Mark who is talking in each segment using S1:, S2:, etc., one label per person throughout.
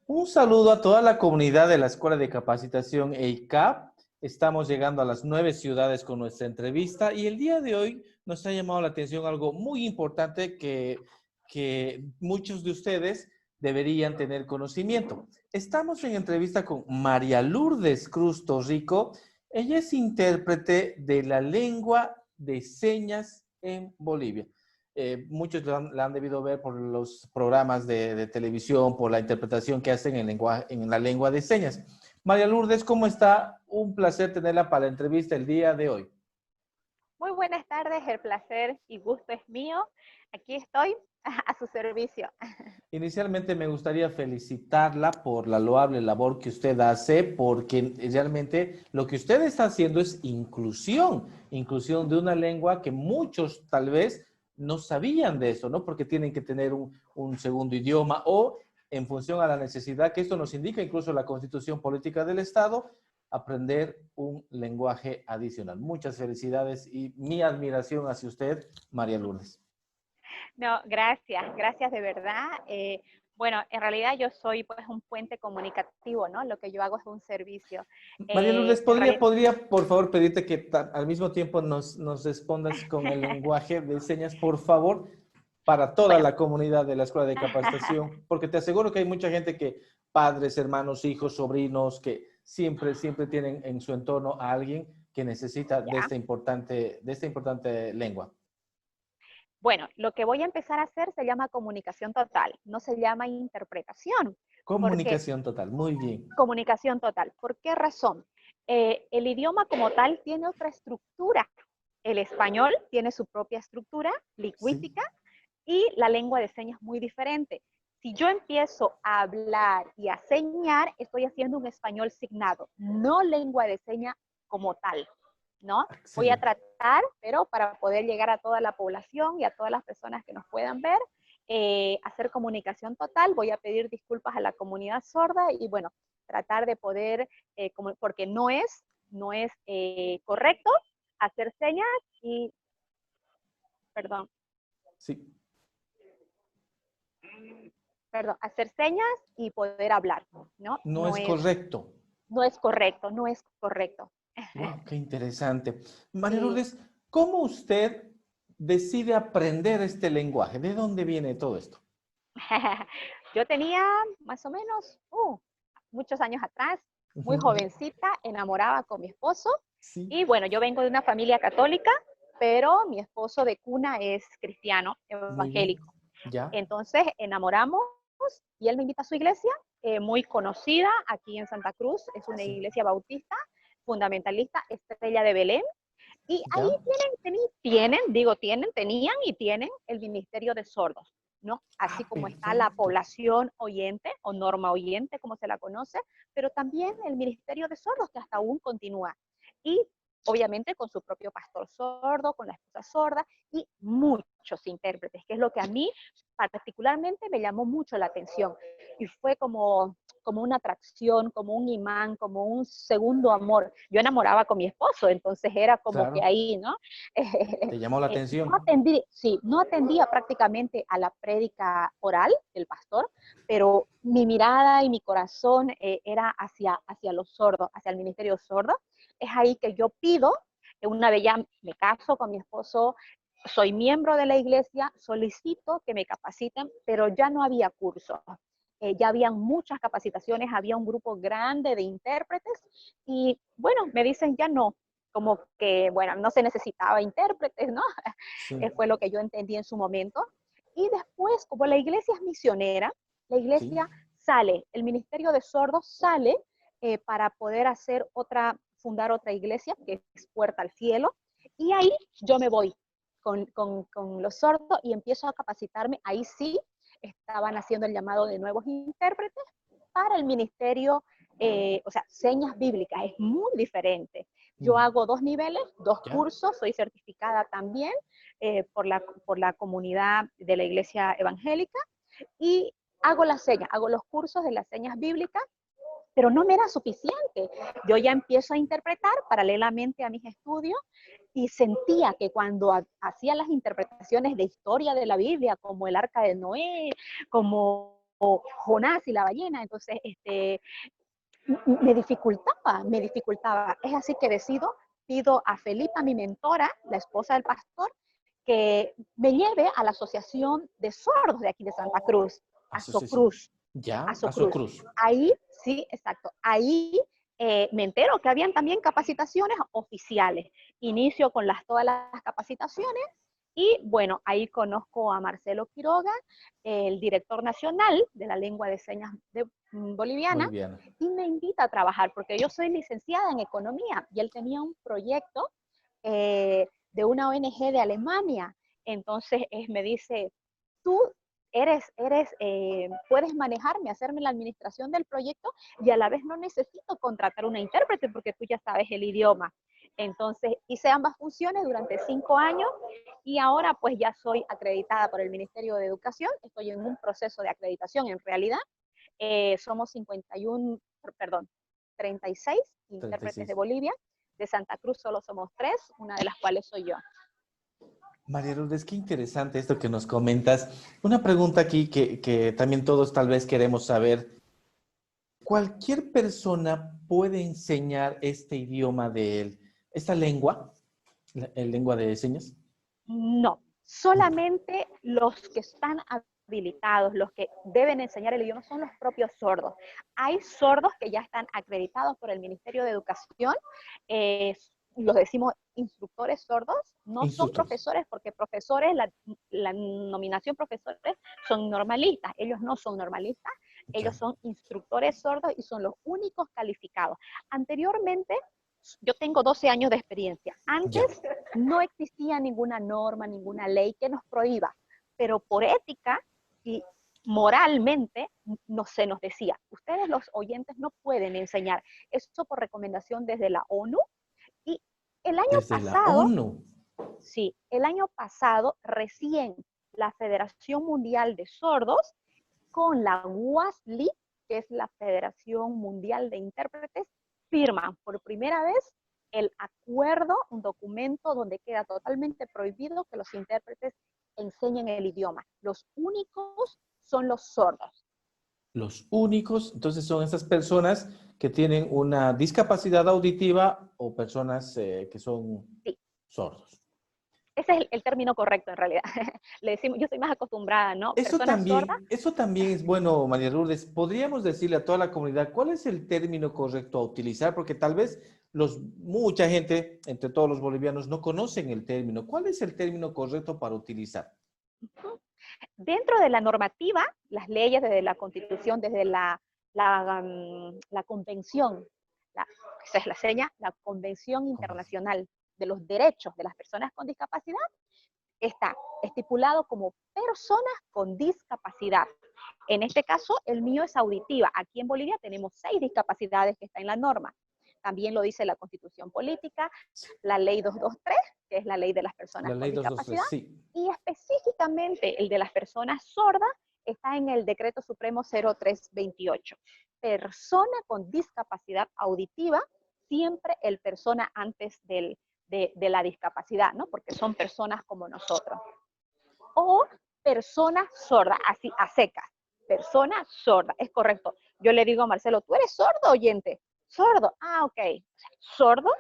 S1: Un saludo a toda la comunidad de la Escuela de Capacitación EICAP. Estamos llegando a las 9 ciudades con nuestra entrevista y el día de hoy nos ha llamado la atención algo muy importante que muchos de ustedes deberían tener conocimiento. Estamos en entrevista con María Lourdes Cruz Torrico. Ella es intérprete de la lengua de señas en Bolivia. Muchos la han debido ver por los programas de televisión, por la interpretación que hacen en la lengua de señas. María Lourdes, ¿cómo está? Un placer tenerla para la entrevista el día de hoy.
S2: Muy buenas tardes, el placer y gusto es mío. Aquí estoy a su servicio.
S1: Inicialmente me gustaría felicitarla por la loable labor que usted hace, porque realmente lo que usted está haciendo es inclusión de una lengua que muchos tal vez no sabían de eso, ¿no? Porque tienen que tener un segundo idioma o en función a la necesidad que esto nos indica, incluso la Constitución Política del Estado, aprender un lenguaje adicional. Muchas felicidades y mi admiración hacia usted, María Lourdes.
S2: No, gracias de verdad. Bueno, en realidad yo soy pues un puente comunicativo, ¿no? Lo que yo hago es un servicio.
S1: María Lourdes,
S2: En realidad,
S1: ¿podría por favor pedirte que al mismo tiempo nos respondas con el lenguaje de señas, por favor, para toda
S2: bueno,
S1: la comunidad de la Escuela de Capacitación? Porque te aseguro que hay mucha gente que, padres, hermanos, hijos, sobrinos, que siempre tienen en su entorno a alguien que necesita
S2: ya.
S1: de esta importante lengua.
S2: Bueno, lo que voy a empezar a hacer se llama comunicación total, no se llama interpretación, porque
S1: Comunicación total, muy bien.
S2: comunicación total. ¿Por qué razón? El idioma como tal tiene otra estructura. El español tiene su propia estructura
S1: Sí.
S2: lingüística y la lengua de señas muy diferente. Si yo empiezo a hablar y a señar, estoy haciendo un español signado, no lengua de señas como tal, ¿no? Voy a
S1: Excelente.
S2: tratar, pero para poder llegar a toda la población y a todas las personas que nos puedan ver, hacer comunicación total, voy a pedir disculpas a la comunidad sorda y bueno, tratar de poder, porque no es correcto hacer señas y, perdón,
S1: Sí.
S2: hacer señas y poder hablar, ¿no?
S1: No es correcto.
S2: No es correcto, no es correcto.
S1: Wow, qué interesante. María
S2: Sí.
S1: Lourdes, ¿cómo usted decide aprender este lenguaje? ¿De dónde viene todo esto?
S2: Yo tenía más o menos muchos años atrás, muy
S1: Ujú.
S2: jovencita, enamorada con mi esposo.
S1: Sí,
S2: Y bueno, yo vengo de una familia católica, pero mi esposo de cuna es cristiano,
S1: muy bien.
S2: evangélico.
S1: Ya,
S2: Entonces enamoramos y él me invita a su iglesia, muy conocida aquí en Santa Cruz, es una
S1: sí,
S2: iglesia bautista, fundamentalista, Estrella de Belén. Y ahí
S1: ya.
S2: tenían y tienen el Ministerio de Sordos, ¿no? Así
S1: Ah,
S2: como está la
S1: perfecto.
S2: población oyente o norma oyente, como se la conoce, pero también el Ministerio de Sordos que hasta aún continúa. Y obviamente con su propio pastor sordo, con la esposa sorda y muchos intérpretes, que es lo que a mí particularmente me llamó mucho la atención. Y fue como una atracción, como un imán, como un segundo amor. Yo enamoraba con mi esposo, entonces era como que
S1: Claro,
S2: ahí, ¿no?
S1: te llamó la
S2: No
S1: atención.
S2: atendí, sí, no atendía prácticamente a la prédica oral del pastor, pero mi mirada y mi corazón era hacia los sordos, hacia el ministerio sordo. Es ahí que yo pido, una vez ya me caso con mi esposo, soy miembro de la iglesia, solicito que me capaciten, pero ya no había cursos. Ya habían muchas capacitaciones, había un grupo grande de intérpretes y bueno, me dicen ya no, como que, bueno, no se necesitaba intérpretes, ¿no?
S1: Sí,
S2: Fue lo que yo entendí en su momento. Y después, como la iglesia es misionera, la
S1: sí.
S2: iglesia sale, el Ministerio de Sordos sale para poder fundar otra iglesia, que es Puerta al Cielo, y ahí yo me voy con los sordos y empiezo a capacitarme. Ahí sí estaban haciendo el llamado de nuevos intérpretes para el ministerio, o sea, señas bíblicas, es muy diferente. Yo
S1: Mm,
S2: hago 2 niveles, dos
S1: ya,
S2: cursos, soy certificada también por la comunidad de la iglesia evangélica y hago las señas, hago los cursos de las señas bíblicas, pero no me era suficiente. Yo ya empiezo a interpretar paralelamente a mis estudios y sentía que cuando hacía las interpretaciones de historia de la Biblia, como el arca de Noé, como Jonás y la ballena, entonces me dificultaba. Es así que pido a Felipa, mi mentora, la esposa del pastor, que me lleve a la Asociación de Sordos de aquí de Santa Cruz, a
S1: Asociación.
S2: Socruz, a
S1: Ya,
S2: Socruz.
S1: Azocruz.
S2: Ahí, sí, exacto, ahí me entero que habían también capacitaciones oficiales. Inicio con todas las capacitaciones y bueno, ahí conozco a Marcelo Quiroga, el director nacional de la lengua de señas boliviana,
S1: Boliviana.
S2: y me invita a trabajar porque yo soy licenciada en economía y él tenía un proyecto de una ONG de Alemania. Entonces me dice, tú puedes manejarme, hacerme la administración del proyecto y a la vez no necesito contratar una intérprete porque tú ya sabes el idioma. Entonces hice ambas funciones durante 5 años y ahora pues ya soy acreditada por el Ministerio de Educación, estoy en un proceso de acreditación en realidad. Somos 51, perdón, 36 intérpretes de
S1: 36.
S2: Bolivia. De Santa Cruz solo somos 3, una de las cuales soy yo.
S1: María Lourdes, qué interesante esto que nos comentas. Una pregunta aquí que también todos tal vez queremos saber. ¿Cualquier persona puede enseñar este idioma esta lengua, lengua de señas?
S2: No,
S1: No.
S2: solamente los que están habilitados, los que deben enseñar el idioma son los propios sordos. Hay sordos que ya están acreditados por el Ministerio de Educación, los decimos instructores sordos, no son
S1: Instructores.
S2: profesores, porque profesores, la nominación profesores son normalistas, ellos no son normalistas,
S1: Ya,
S2: ellos son instructores sordos y son los únicos calificados. Anteriormente, yo tengo 12 años de experiencia.
S1: ya.
S2: Antes no existía ninguna norma, ninguna ley que nos prohíba, pero por ética y moralmente se nos decía, ustedes los oyentes no pueden enseñar. Eso por recomendación desde la ONU. Y el año
S1: Desde la
S2: pasado,
S1: ONU.
S2: sí, el año pasado recién la Federación Mundial de Sordos con la WASLI, que es la Federación Mundial de Intérpretes, firman por primera vez el acuerdo, un documento donde queda totalmente prohibido que los intérpretes enseñen el idioma. Los únicos son los sordos.
S1: Los únicos, entonces son esas personas que tienen una discapacidad auditiva o personas que son
S2: Sí,
S1: sordos.
S2: ese es el término correcto en realidad. Le decimos, yo soy más acostumbrada, ¿no? Personas sordas.
S1: Eso también es bueno, María Lourdes. ¿Podríamos decirle a toda la comunidad cuál es el término correcto a utilizar? Porque tal vez mucha gente, entre todos los bolivianos, no conocen el término. ¿Cuál es el término correcto para utilizar?
S2: Dentro de la normativa, las leyes, desde la Constitución, desde la Convención, esa es la seña, la Convención Internacional de los Derechos de las Personas con Discapacidad, está estipulado como personas con discapacidad. En este caso, el mío es auditiva. Aquí en Bolivia tenemos 6 discapacidades que están en la norma. También lo dice la Constitución Política, la Ley 223, que es la ley de las personas
S1: La
S2: con
S1: ley
S2: discapacidad,
S1: 223, sí.
S2: y específicamente el de las personas sordas está en el Decreto Supremo 0328. Persona con discapacidad auditiva, siempre el persona antes de la discapacidad, ¿no? Porque son personas como nosotros. O persona sorda, así a secas. Persona sorda, es correcto. Yo le digo a Marcelo, ¿tú eres sordo, oyente? Sordo, ok. Sordo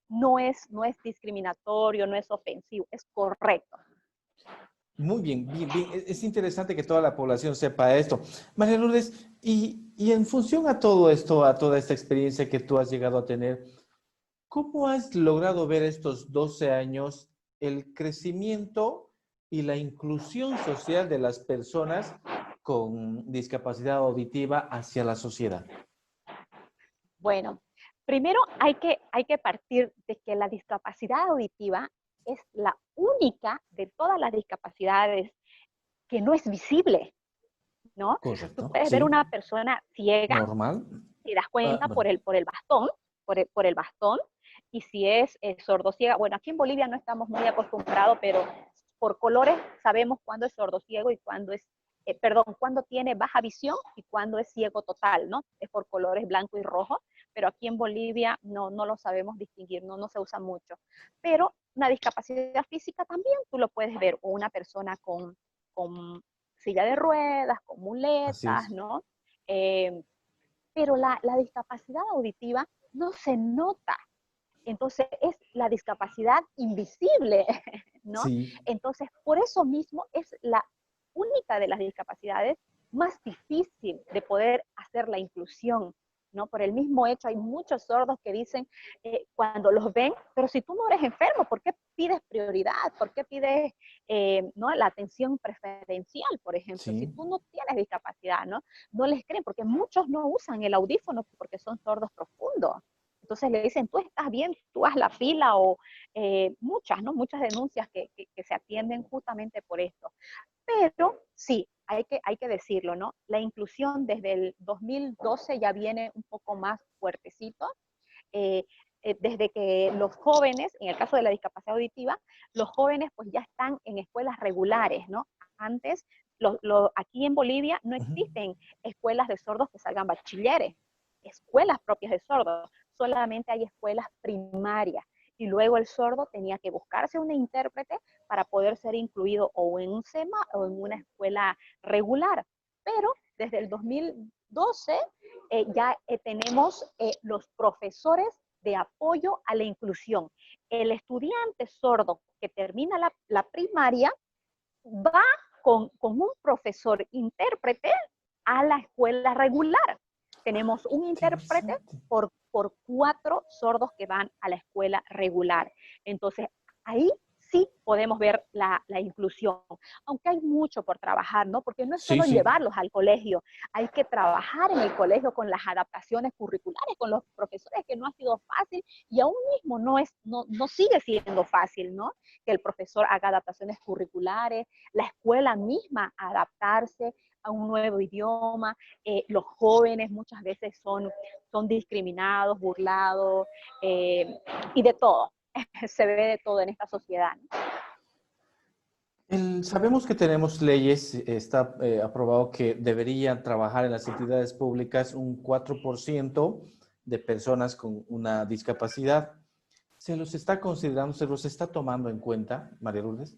S2: no es discriminatorio, no es ofensivo, es correcto.
S1: Muy bien, bien, bien. Es interesante que toda la población sepa esto. María Lourdes, y en función a todo esto, a toda esta experiencia que tú has llegado a tener, ¿cómo has logrado ver estos 12 años el crecimiento y la inclusión social de las personas con discapacidad auditiva hacia la sociedad?
S2: Bueno, primero hay que partir de que la discapacidad auditiva es la única de todas las discapacidades que no es visible, ¿no? Tú
S1: Correcto,
S2: puedes ver
S1: sí.
S2: una persona ciega,
S1: Normal.
S2: te das cuenta
S1: Bueno,
S2: por el bastón, por el bastón, y si es sordociega, bueno, aquí en Bolivia no estamos muy acostumbrados, pero por colores sabemos cuándo es sordociego y cuándo cuándo tiene baja visión y cuándo es ciego total, ¿no? Es por colores blanco y rojo, pero aquí en Bolivia no lo sabemos distinguir, no se usa mucho. Pero una discapacidad física también tú lo puedes ver, o una persona con silla de ruedas, con
S1: Así
S2: muletas,
S1: es.
S2: ¿no? Eh, pero la discapacidad auditiva no se nota. Entonces es la discapacidad invisible, ¿no?
S1: Sí,
S2: Entonces, por eso mismo es la única de las discapacidades más difícil de poder hacer la inclusión, ¿no? Por el mismo hecho, hay muchos sordos que dicen cuando los ven, pero si tú no eres enfermo, ¿por qué pides prioridad? ¿Por qué pides ¿no? la atención preferencial, por ejemplo? Si
S1: sí.
S2: tú no tienes discapacidad, ¿no? No les creen, porque muchos no usan el audífono porque son sordos profundos. Entonces le dicen, tú estás bien, tú haz la fila o muchas, ¿no? Muchas denuncias que se atienden justamente por esto. Pero sí, hay que decirlo, ¿no? La inclusión desde el 2012 ya viene un poco más fuertecito. Eh, Desde que los jóvenes, en el caso de la discapacidad auditiva, los jóvenes pues ya están en escuelas regulares, ¿no? Antes, aquí en Bolivia no
S1: Ujú.
S2: existen escuelas de sordos que salgan bachilleres, escuelas propias de sordos, solamente hay escuelas primarias. Y luego el sordo tenía que buscarse un intérprete para poder ser incluido o en un SEMA o en una escuela regular. Pero desde el 2012 ya tenemos los profesores de apoyo a la inclusión. El estudiante sordo que termina la primaria va con un profesor intérprete a la escuela regular. Tenemos un intérprete
S1: Interesante.
S2: por 4 sordos que van a la escuela regular. Entonces, ahí sí podemos ver la inclusión, aunque hay mucho por trabajar, ¿no? Porque no es
S1: Sí,
S2: solo
S1: sí.
S2: llevarlos al colegio, hay que trabajar en el colegio con las adaptaciones curriculares, con los profesores, que no ha sido fácil y aún mismo no sigue siendo fácil, ¿no? Que el profesor haga adaptaciones curriculares, la escuela misma adaptarse a un nuevo idioma. Los jóvenes muchas veces son discriminados, burlados y de todo. Se ve de todo en esta sociedad, ¿no?
S1: Sabemos que tenemos leyes, está aprobado que deberían trabajar en las entidades públicas un 4% de personas con una discapacidad. ¿Se los está considerando, se los está tomando en cuenta, María Lourdes?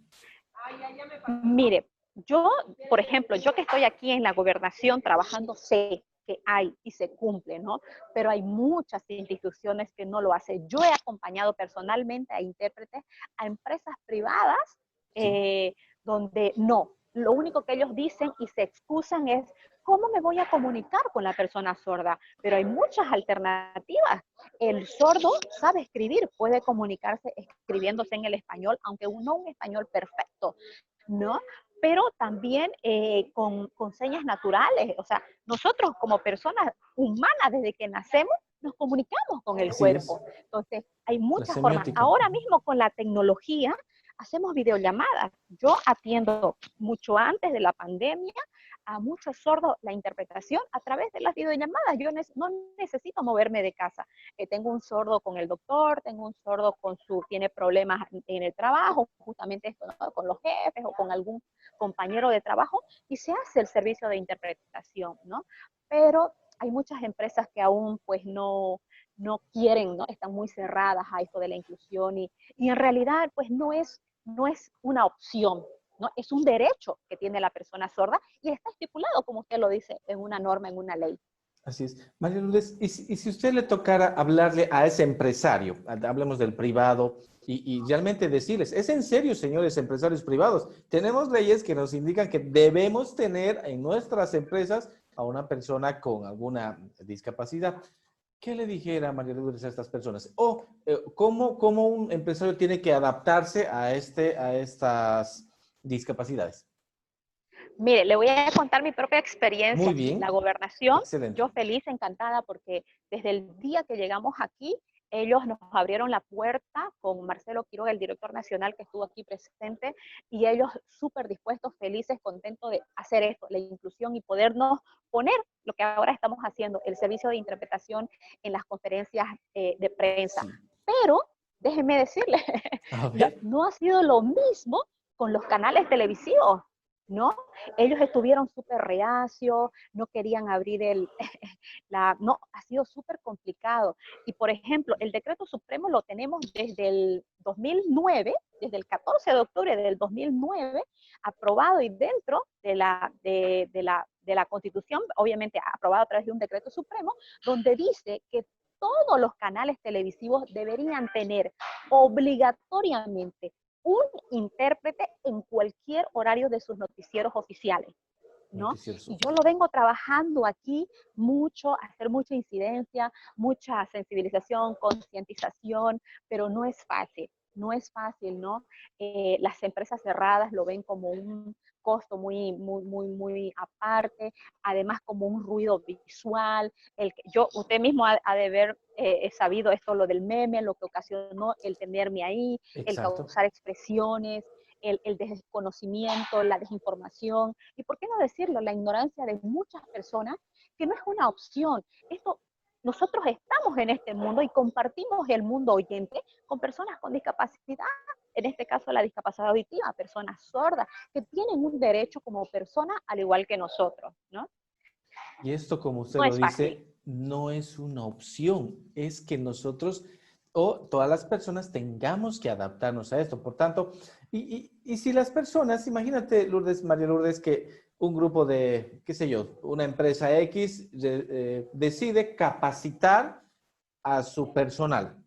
S2: Mire, yo, por ejemplo, yo que estoy aquí en la gobernación trabajando, sé que hay y se cumple, ¿no? Pero hay muchas instituciones que no lo hacen. Yo he acompañado personalmente a intérpretes a empresas privadas
S1: Sí.
S2: eh, donde no. Lo único que ellos dicen y se excusan es, ¿cómo me voy a comunicar con la persona sorda? Pero hay muchas alternativas. El sordo sabe escribir, puede comunicarse escribiéndose en el español, aunque no un español perfecto, ¿no? Pero también con señas naturales. O sea, nosotros como personas humanas desde que nacemos nos comunicamos con el
S1: Así es,
S2: cuerpo. Entonces, hay
S1: la
S2: muchas formas.
S1: semiótica.
S2: Ahora mismo con la tecnología hacemos videollamadas. Yo atiendo mucho antes de la pandemia a muchos sordos la interpretación a través de las videollamadas. Yo no necesito moverme de casa. Tengo un sordo con el doctor, tengo un sordo tiene problemas en el trabajo, justamente esto, ¿no? Con los jefes o con algún compañero de trabajo, y se hace el servicio de interpretación, ¿no? Pero hay muchas empresas que aún pues no quieren, ¿no? Están muy cerradas a esto de la inclusión y en realidad pues no es una opción, ¿no? Es un derecho que tiene la persona sorda y está estipulado, como usted lo dice, en una norma, en una ley.
S1: Así es. María Lourdes, y si usted le tocara hablarle a ese empresario, hablemos del privado, y realmente decirles, ¿es en serio, señores empresarios privados? Tenemos leyes que nos indican que debemos tener en nuestras empresas a una persona con alguna discapacidad. ¿Qué le dijera María Lourdes a estas personas? O ¿cómo un empresario tiene que adaptarse a estas discapacidades?
S2: Mire, le voy a contar mi propia
S1: Muy
S2: experiencia. La
S1: bien,
S2: gobernación,
S1: excelente.
S2: yo feliz, encantada, porque desde el día que llegamos aquí, ellos nos abrieron la puerta con Marcelo Quiroga, el director nacional que estuvo aquí presente, y ellos súper dispuestos, felices, contentos de hacer esto, la inclusión y podernos poner lo que ahora estamos haciendo, el servicio de interpretación en las conferencias de prensa.
S1: Sí.
S2: Pero, déjenme decirle,
S1: A ver.
S2: no ha sido lo mismo con los canales televisivos. ¿no? Ellos estuvieron súper reacios, no querían abrir no, ha sido súper complicado. Y por ejemplo, el decreto supremo lo tenemos desde el 2009, desde el 14 de octubre del 2009, aprobado y dentro de la Constitución, obviamente aprobado a través de un decreto supremo, donde dice que todos los canales televisivos deberían tener obligatoriamente un intérprete en cualquier horario de sus noticieros oficiales, ¿no?
S1: Noticieros
S2: Y yo lo
S1: oficiales.
S2: vengo trabajando aquí mucho, hacer mucha incidencia, mucha sensibilización, concientización, pero no es fácil, no es fácil, ¿no? Las empresas cerradas lo ven como un costo muy aparte, además como un ruido visual. Usted mismo ha de haber sabido esto, lo del meme, lo que ocasionó el tenerme ahí, el
S1: Exacto.
S2: causar expresiones, el desconocimiento, la desinformación, y por qué no decirlo, la ignorancia de muchas personas, que no es una opción. Nosotros estamos en este mundo y compartimos el mundo oyente con personas con discapacidad, en este caso la discapacidad auditiva, personas sordas, que tienen un derecho como persona al igual que nosotros, ¿no?
S1: Y esto, como usted
S2: No
S1: lo
S2: es fácil.
S1: dice, no es una opción, es que nosotros o todas las personas tengamos que adaptarnos a esto. Por tanto, y si las personas, imagínate, Lourdes, María Lourdes, que un grupo de, qué sé yo, una empresa X decide capacitar a su personal.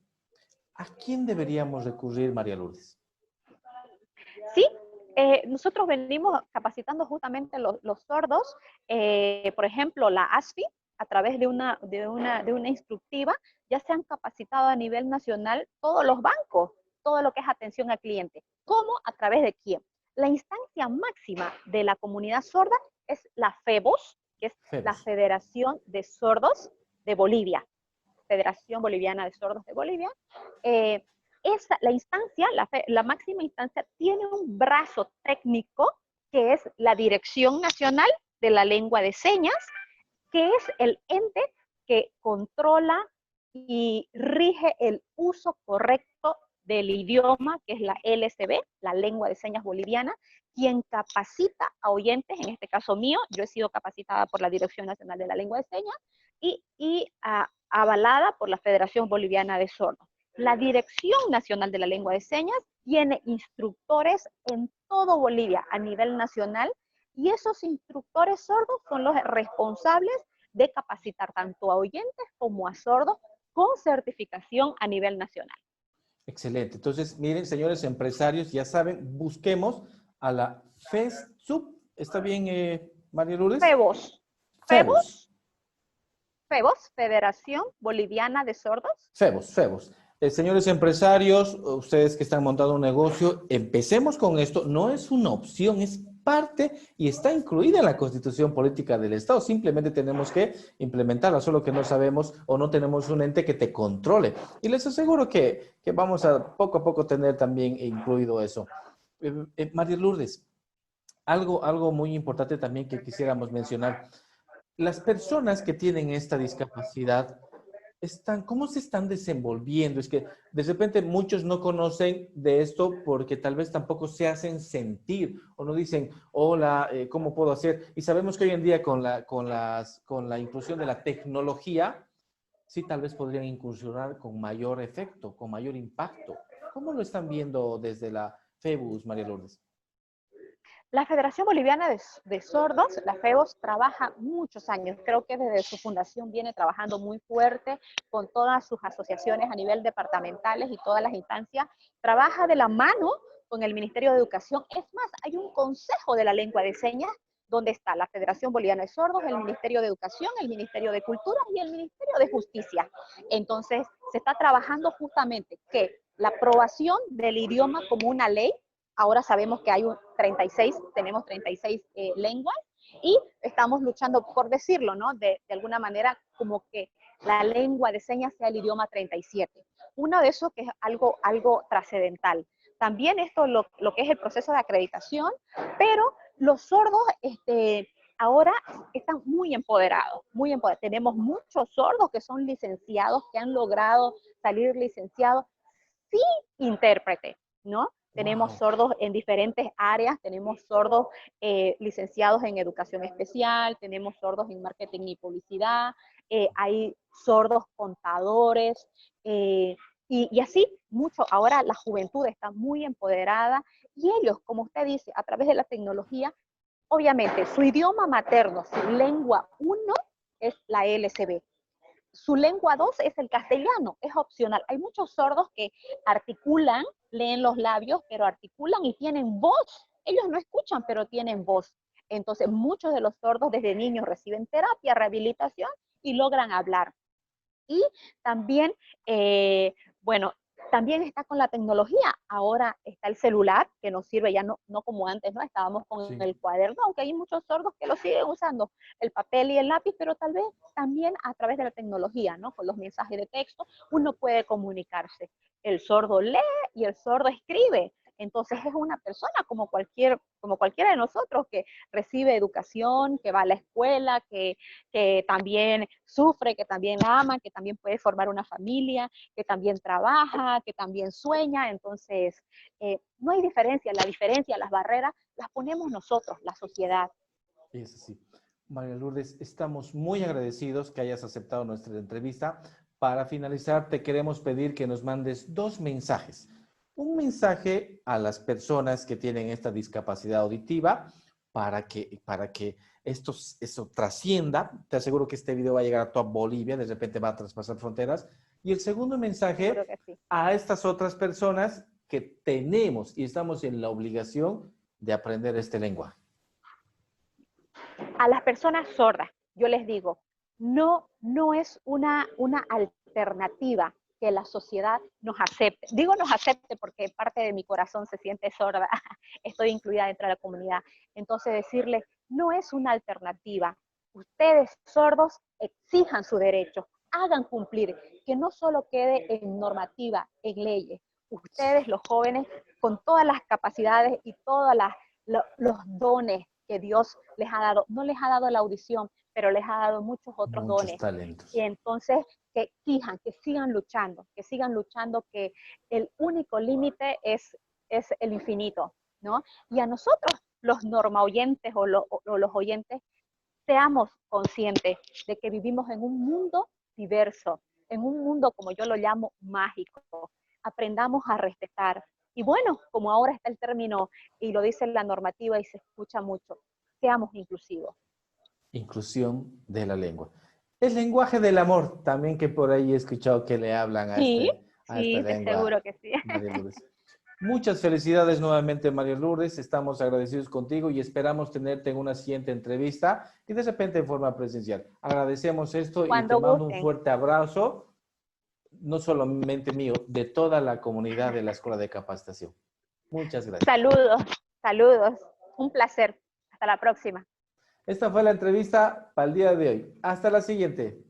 S1: ¿A quién deberíamos recurrir, María Lourdes?
S2: Sí, nosotros venimos capacitando justamente los sordos, por ejemplo, la ASFI, a través de una instructiva, ya se han capacitado a nivel nacional todos los bancos, todo lo que es atención al cliente. ¿Cómo? ¿A través de quién? La instancia máxima de la comunidad sorda es la FEBOS, que es la
S1: Febos.
S2: Federación de Sordos de Bolivia, Federación Boliviana de Sordos de Bolivia. La instancia, la máxima instancia, tiene un brazo técnico que es la Dirección Nacional de la Lengua de Señas, que es el ente que controla y rige el uso correcto del idioma, que es la LSB, la Lengua de Señas Boliviana, quien capacita a oyentes, en este caso mío, yo he sido capacitada por la Dirección Nacional de la Lengua de Señas y avalada por la Federación Boliviana de Sordos. La Dirección Nacional de la Lengua de Señas tiene instructores en todo Bolivia a nivel nacional y esos instructores sordos son los responsables de capacitar tanto a oyentes como a sordos con certificación a nivel nacional.
S1: Excelente. Entonces, miren, señores empresarios, ya saben, busquemos a la FESUB. ¿Está bien, María Lourdes?
S2: FEBOS,
S1: FEBOS.
S2: FEBOS, FEBOS, Federación Boliviana de Sordos.
S1: FEBOS, FEBOS. Señores empresarios, ustedes que están montando un negocio, empecemos con esto. No es una opción, es parte y está incluida en la Constitución Política del Estado. Simplemente tenemos que implementarla, solo que no sabemos o no tenemos un ente que te controle. Y les aseguro que vamos a poco tener también incluido eso. María Lourdes, algo muy importante también que quisiéramos mencionar. Las personas que tienen esta discapacidad, ¿cómo se están desenvolviendo? Es que de repente muchos no conocen de esto porque tal vez tampoco se hacen sentir o no dicen, hola, ¿cómo puedo hacer? Y sabemos que hoy en día con la inclusión de la tecnología, sí tal vez podrían incursionar con mayor efecto, con mayor impacto. ¿Cómo lo están viendo desde la FEBUS, María Lourdes?
S2: La Federación Boliviana de Sordos, la FEBOS, trabaja muchos años. Creo que desde su fundación viene trabajando muy fuerte con todas sus asociaciones a nivel departamentales y todas las instancias. Trabaja de la mano con el Ministerio de Educación. Es más, hay un Consejo de la Lengua de Señas donde está la Federación Boliviana de Sordos, el Ministerio de Educación, el Ministerio de Cultura y el Ministerio de Justicia. Entonces, se está trabajando justamente que la aprobación del idioma como una ley. Ahora sabemos que hay 36, tenemos 36 lenguas y estamos luchando por decirlo, ¿no? De alguna manera como que la lengua de señas sea el idioma 37. Uno de esos que es algo trascendental. También esto lo que es el proceso de acreditación, pero los sordos ahora están muy empoderados, muy empoderados. Tenemos muchos sordos que son licenciados, que han logrado salir licenciados sin intérprete, ¿no? Tenemos
S1: Wow.
S2: sordos en diferentes áreas, tenemos sordos licenciados en educación especial, tenemos sordos en marketing y publicidad, hay sordos contadores, y así mucho. Ahora la juventud está muy empoderada y ellos, como usted dice, a través de la tecnología, obviamente su idioma materno, su lengua uno es la LCB. Su lengua 2 es el castellano, es opcional. Hay muchos sordos que articulan, leen los labios, pero articulan y tienen voz. Ellos no escuchan, pero tienen voz. Entonces, muchos de los sordos desde niños reciben terapia, rehabilitación y logran hablar. Y también, bueno, también está con la tecnología. Ahora está el celular, que nos sirve ya no como antes, ¿no? Estábamos con
S1: Sí.
S2: el cuaderno, aunque hay muchos sordos que lo siguen usando, el papel y el lápiz, pero tal vez también a través de la tecnología, ¿no? Con los mensajes de texto, uno puede comunicarse. El sordo lee y el sordo escribe. Entonces es una persona como cualquiera de nosotros que recibe educación, que va a la escuela, que también sufre, que también ama, que también puede formar una familia, que también trabaja, que también sueña. Entonces, no hay diferencia. La diferencia, las barreras, las ponemos nosotros, la sociedad.
S1: Es así. María Lourdes, estamos muy agradecidos que hayas aceptado nuestra entrevista. Para finalizar, te queremos pedir que nos mandes dos mensajes. Un mensaje a las personas que tienen esta discapacidad auditiva para que esto trascienda. Te aseguro que este video va a llegar a toda Bolivia, de repente va a traspasar fronteras. Y el segundo
S2: Seguro
S1: mensaje
S2: que sí.
S1: a estas otras personas que tenemos y estamos en la obligación de aprender este lenguaje.
S2: A las personas sordas, yo les digo, no es una alternativa que la sociedad nos acepte. Digo nos acepte porque parte de mi corazón se siente sorda, estoy incluida dentro de la comunidad. Entonces decirles, no es una alternativa. Ustedes sordos exijan su derecho, hagan cumplir, que no solo quede en normativa, en leyes. Ustedes, los jóvenes, con todas las capacidades y todos los dones que Dios les ha dado, no les ha dado la audición, pero les ha dado muchos otros
S1: Muchos
S2: dones. Y
S1: talentos.
S2: entonces que exijan, que sigan luchando, que el único límite es el infinito, ¿no? Y a nosotros, los norma oyentes o los oyentes, seamos conscientes de que vivimos en un mundo diverso, en un mundo, como yo lo llamo, mágico. Aprendamos a respetar. Y bueno, como ahora está el término y lo dice la normativa y se escucha mucho, seamos inclusivos.
S1: Inclusión de la lengua. El lenguaje del amor, también que por ahí he escuchado que le hablan
S2: Sí,
S1: a esta
S2: sí, de
S1: lengua,
S2: seguro que sí.
S1: María Lourdes. Muchas felicidades nuevamente, María Lourdes. Estamos agradecidos contigo y esperamos tenerte en una siguiente entrevista y de repente en forma presencial. Agradecemos esto y te
S2: Cuando
S1: mando un
S2: gusten.
S1: fuerte abrazo, no solamente mío, de toda la comunidad de la Escuela de Capacitación. Muchas gracias.
S2: Saludos, saludos. Un placer. Hasta la próxima.
S1: Esta fue la entrevista para el día de hoy. Hasta la siguiente.